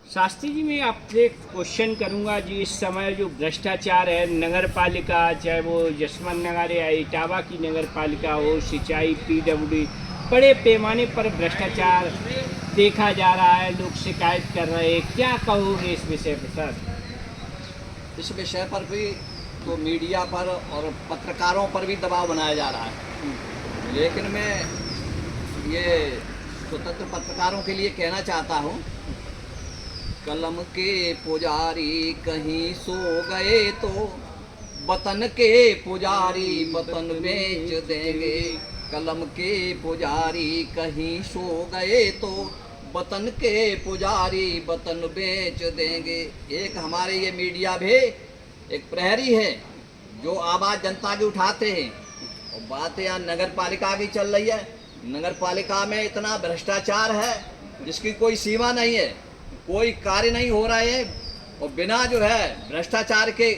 शास्त्री जी, मैं आपसे क्वेश्चन करूंगा जी। इस समय जो भ्रष्टाचार है, नगर पालिका, चाहे वो जसवंत नगर या इटावा की नगर पालिका हो, सिंचाई, पीडब्ल्यूडी, बड़े पैमाने पर भ्रष्टाचार देखा जा रहा है। लोग शिकायत कर रहे हैं, क्या कहोगे इस विषय पर सर? इस विषय पर भी तो मीडिया पर और पत्रकारों पर भी दबाव बनाया जा रहा है, लेकिन मैं ये स्वतंत्र पत्रकारों के लिए कहना चाहता हूँ, कलम के पुजारी कहीं सो गए तो वतन के पुजारी वतन बेच देंगे। कलम के पुजारी कहीं सो गए तो वतन के पुजारी वतन बेच देंगे। एक हमारे ये मीडिया भी एक प्रहरी है जो आवाज़ जनता की उठाते हैं। और बात यहाँ नगर पालिका की चल रही है। नगर पालिका में इतना भ्रष्टाचार है जिसकी कोई सीमा नहीं है, कोई कार्य नहीं हो रहा है। और बिना जो है भ्रष्टाचार के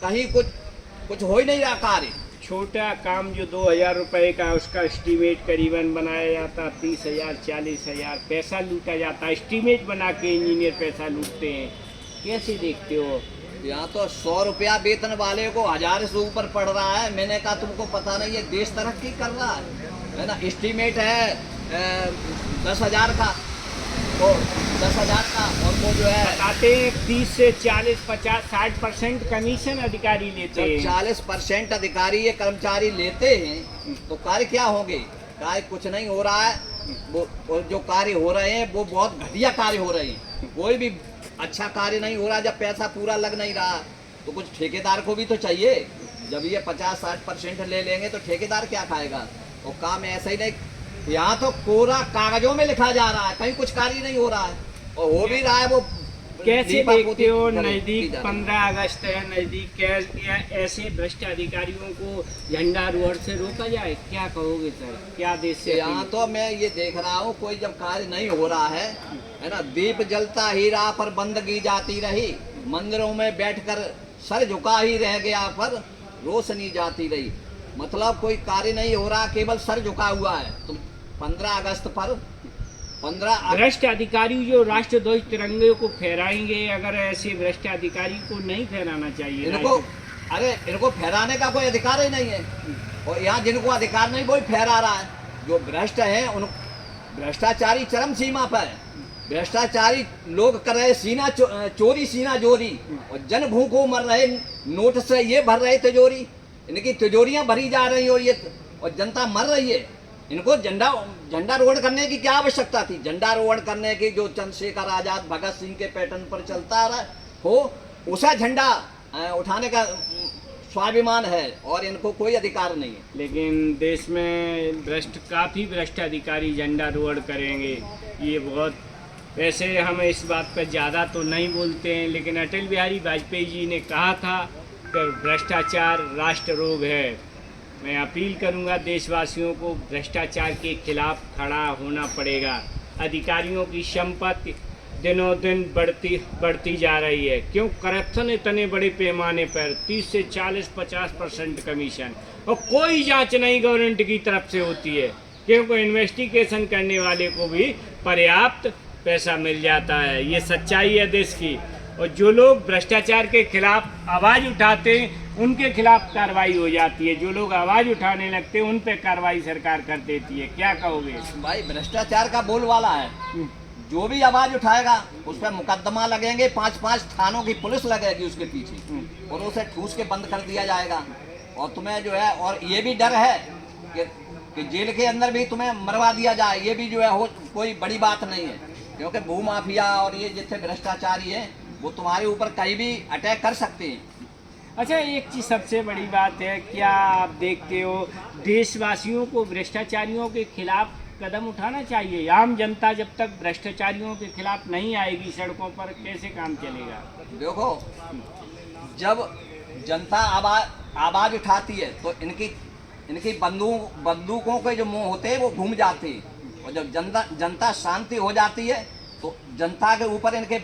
कहीं कुछ हो ही नहीं रहा कार्य। छोटा काम जो 2000 रुपये का, उसका एस्टीमेट करीबन बनाया जाता 30,000 40,000, पैसा लूटा जाता। एस्टीमेट बना के इंजीनियर पैसा लूटते हैं। कैसे देखते हो? यहाँ तो 100 रुपया वेतन वाले को 1000 से ऊपर पड़ रहा है। मैंने कहा तुमको पता नहीं है, देश तरक्की कर रहा है ना। एस्टीमेट है 10,000 का, तो 10,000 का, और वो जो है बताते हैं 30 से 40, 50, 60% कमीशन अधिकारी लेते जब हैं। 40% अधिकारी या कर्मचारी लेते हैं तो कार्य क्या होंगे? कार्य कुछ नहीं हो रहा है। वो और जो कार्य हो रहे हैं वो बहुत घटिया कार्य हो रहे हैं। कोई भी अच्छा कार्य नहीं हो रहा। जब पैसा पूरा लग नहीं रहा तो कुछ ठेकेदार को भी तो चाहिए। जब ये 50-60% ले लेंगे तो ठेकेदार क्या खाएगा? और काम ऐसा ही नहीं, यहाँ तो कोरा कागजों में लिखा जा रहा है, कहीं कुछ कार्य नहीं हो रहा है। और हो भी रहा है वो कैसे देखते हो? नज़दीक 15 अगस्त है, नज़दीक ऐसे भ्रष्ट अधिकारियों को झंडा रोड से रोका जाए, क्या कहोगे सर? क्या देश से? यहाँ तो मैं ये देख रहा हूँ, कोई जब कार्य नहीं हो रहा है ना, दीप जलता ही रहा पर बंदगी जाती रही। मंदिरों में बैठकर सर झुका ही रह गया पर रोशनी जाती रही। मतलब कोई कार्य नहीं हो रहा, केवल सर झुका हुआ है। तो 15 अगस्त पर भ्रष्ट अधिकारी जो राष्ट्रध्वज तिरंगे को फहराएंगे, अगर ऐसे भ्रष्ट अधिकारी को नहीं फहराना चाहिए इनको फहराने का कोई अधिकार ही नहीं है। और यहाँ जिनको अधिकार नहीं वही फहरा रहा है। जो भ्रष्ट है उन भ्रष्टाचारी चरम सीमा पर है। भ्रष्टाचारी लोग कर रहे सीना चोरी, सीना चोरी, और जन भूखों मर रहे। नोट से ये भर रहे तिजोरी, इनकी तिजोरियां भरी जा रही और जनता मर रही है। इनको झंडारोहण करने की क्या आवश्यकता थी? झंडारोहण करने की जो चंद्रशेखर आजाद, भगत सिंह के पैटर्न पर चलता रहा हो, उसा झंडा उठाने का स्वाभिमान है और इनको कोई अधिकार नहीं है। लेकिन देश में काफ़ी भ्रष्ट अधिकारी झंडारोहण करेंगे, ये बहुत। वैसे हम इस बात पर ज़्यादा तो नहीं बोलते हैं, लेकिन अटल बिहारी वाजपेयी जी ने कहा था कि भ्रष्टाचार राष्ट्र रोग है। मैं अपील करूंगा देशवासियों को, भ्रष्टाचार के खिलाफ खड़ा होना पड़ेगा। अधिकारियों की संपत्ति दिनों दिन बढ़ती जा रही है। क्यों? करप्शन इतने बड़े पैमाने पर, 30 से 40-50% कमीशन, और कोई जांच नहीं गवर्नमेंट की तरफ से होती है, क्योंकि इन्वेस्टिगेशन करने वाले को भी पर्याप्त पैसा मिल जाता है। ये सच्चाई है देश की। और जो लोग भ्रष्टाचार के खिलाफ आवाज़ उठाते हैं उनके खिलाफ कार्रवाई हो जाती है। जो लोग आवाज़ उठाने लगते हैं उन पे कार्रवाई सरकार कर देती है। क्या कहोगे? भाई भ्रष्टाचार का बोलवाला है। जो भी आवाज उठाएगा उस पर मुकदमा लगेंगे, 5-5 थानों की पुलिस लगेगी उसके पीछे, और उसे ठूस के बंद कर दिया जाएगा। और तुम्हें जो है, और ये भी डर है कि जेल के अंदर भी तुम्हें मरवा दिया जाए। ये भी जो है कोई बड़ी बात नहीं है, क्योंकि भूमाफिया और ये जितने भ्रष्टाचारी हैं वो तुम्हारे ऊपर कहीं भी अटैक कर सकते हैं। अच्छा, एक चीज़ सबसे बड़ी बात है, क्या आप देखते हो देशवासियों को भ्रष्टाचारियों के खिलाफ कदम उठाना चाहिए? आम जनता जब तक भ्रष्टाचारियों के खिलाफ नहीं आएगी सड़कों पर, कैसे काम चलेगा? देखो, जब जनता आवाज उठाती है तो इनकी बंदूकों के जो मुंह होते हैं वो घूम जाते हैं। और जब जनता शांति हो जाती है तो जनता के ऊपर इनके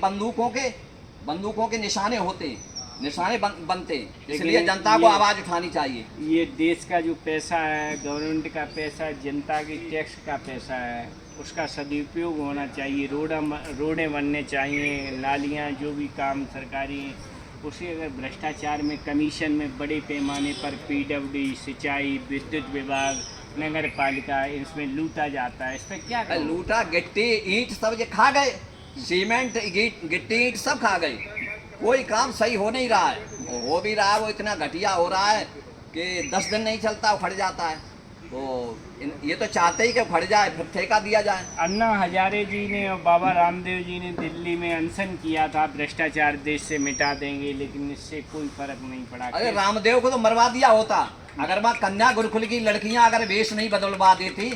बंदूकों के निशाने होते हैं, निशाने बनते हैं। इसलिए जनता को आवाज उठानी चाहिए। ये देश का जो पैसा है, गवर्नमेंट का पैसा, जनता की टैक्स का पैसा है, उसका सदुपयोग होना चाहिए। रोडें बनने चाहिए, नालियाँ, जो भी काम सरकारी हैं उसे अगर भ्रष्टाचार में, कमीशन में बड़े पैमाने पर पीडब्ल्यूडी, सिंचाई, विद्युत विभाग, नगर पालिका, इसमें लूटा जाता है, इस पर क्या कहोगे? लूटा, गिट्टी ईंट सब ये खा गए, सीमेंट गिट्टी ईंट सब खा गए। कोई काम सही हो नहीं रहा है, हो भी रहा है वो इतना घटिया हो रहा है कि 10 दिन नहीं चलता, उखड़ जाता है। तो ये तो चाहते ही कि उखड़ जाए, फिर ठेका दिया जाए। अन्ना हजारे जी ने और बाबा रामदेव जी ने दिल्ली में अनशन किया था, भ्रष्टाचार देश से मिटा देंगे, लेकिन इससे कोई फर्क नहीं पड़ा। अरे रामदेव को तो मरवा दिया होता, अगर वहाँ कन्या गुरुकुल की लड़कियां अगर वेश नहीं बदलवा देती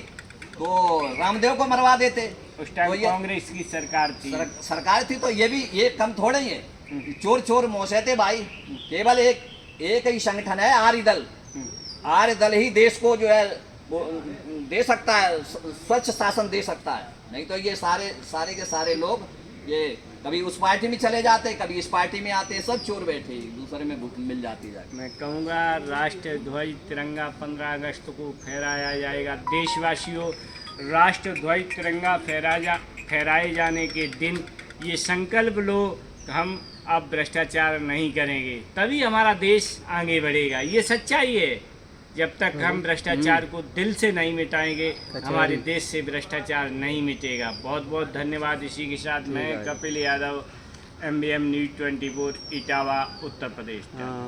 तो रामदेव को मरवा देते। उस टाइम तो कांग्रेस की सरकार थी। सरकार थी तो ये कम थोड़े ही है। चोर चोर मोहसेते भाई, केवल एक ही संगठन है आर्य दल। आर्य दल ही देश को जो है वो दे सकता है, स्वच्छ शासन दे सकता है। नहीं तो ये सारे के सारे लोग ये कभी उस पार्टी में चले जाते, कभी इस पार्टी में आते, सब चोर बैठे, एक दूसरे में मिल जाती जाती। मैं कहूँगा राष्ट्र ध्वज तिरंगा 15 अगस्त को फहराया जाएगा। देशवासियों, राष्ट्र ध्वज तिरंगा फहराए जाने के दिन ये संकल्प लो, हम अब भ्रष्टाचार नहीं करेंगे, तभी हमारा देश आगे बढ़ेगा। ये सच्चाई है। जब तक हम भ्रष्टाचार को दिल से नहीं मिटाएंगे, हमारे देश से भ्रष्टाचार नहीं मिटेगा। बहुत बहुत धन्यवाद। इसी के साथ मैं कपिल यादव, MBM न्यूज़ 24, इटावा, उत्तर प्रदेश।